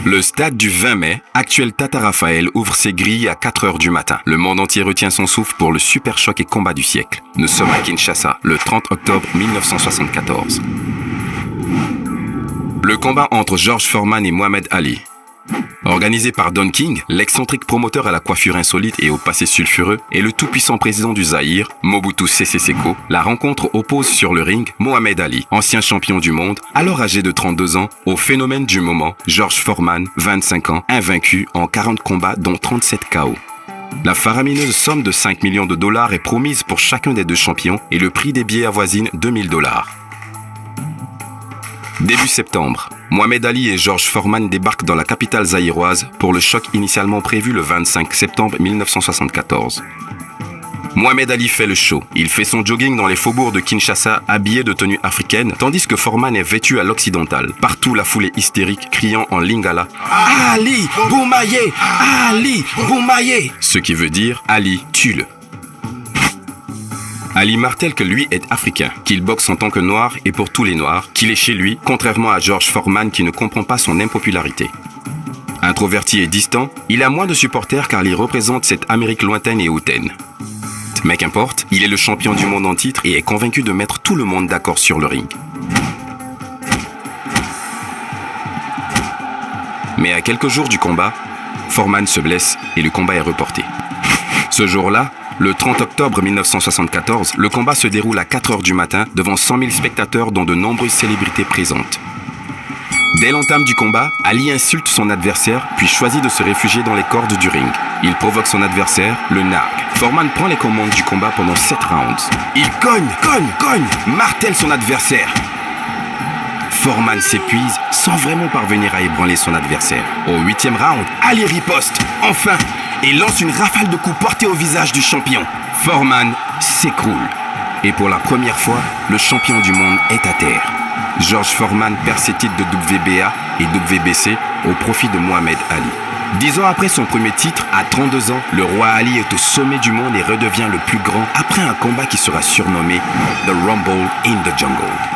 Le stade du 20 mai, actuel Tata Raphaël, ouvre ses grilles à 4 heures du matin. Le monde entier retient son souffle pour le super choc et combat du siècle. Nous sommes à Kinshasa, le 30 octobre 1974. Le combat entre George Foreman et Mohamed Ali. Organisé par Don King, l'excentrique promoteur à la coiffure insolite et au passé sulfureux, et le tout-puissant président du Zaïre, Mobutu Sese Seko, la rencontre oppose sur le ring Mohamed Ali, ancien champion du monde, alors âgé de 32 ans, au phénomène du moment, George Foreman, 25 ans, invaincu en 40 combats dont 37 KO. La faramineuse somme de 5 millions de dollars est promise pour chacun des deux champions et le prix des billets avoisine 2000 dollars. Début septembre, Mohamed Ali et George Foreman débarquent dans la capitale zaïroise pour le choc initialement prévu le 25 septembre 1974. Mohamed Ali fait le show. Il fait son jogging dans les faubourgs de Kinshasa habillé de tenue africaine, tandis que Foreman est vêtu à l'occidental. Partout la foule est hystérique, criant en lingala « Ali, Boumaye! Ali, Boumaye !» Ce qui veut dire « Ali, tue-le ». Ali martèle que lui est africain, qu'il boxe en tant que noir et pour tous les noirs, qu'il est chez lui, contrairement à George Foreman qui ne comprend pas son impopularité. Introverti et distant, il a moins de supporters car il représente cette Amérique lointaine et hautaine. Mais qu'importe, il est le champion du monde en titre et est convaincu de mettre tout le monde d'accord sur le ring. Mais à quelques jours du combat, Foreman se blesse et le combat est reporté. Ce jour-là, le 30 octobre 1974, le combat se déroule à 4 heures du matin devant 100 000 spectateurs dont de nombreuses célébrités présentes. Dès l'entame du combat, Ali insulte son adversaire puis choisit de se réfugier dans les cordes du ring. Il provoque son adversaire, le nargue. Foreman prend les commandes du combat pendant 7 rounds. Il cogne, martèle son adversaire. Foreman s'épuise sans vraiment parvenir à ébranler son adversaire. Au 8e round, Ali riposte, enfin, et lance une rafale de coups portés au visage du champion. Foreman s'écroule. Et pour la première fois, le champion du monde est à terre. George Foreman perd ses titres de WBA et WBC au profit de Mohamed Ali. 10 ans après son premier titre, à 32 ans, le roi Ali est au sommet du monde et redevient le plus grand après un combat qui sera surnommé The Rumble in the Jungle.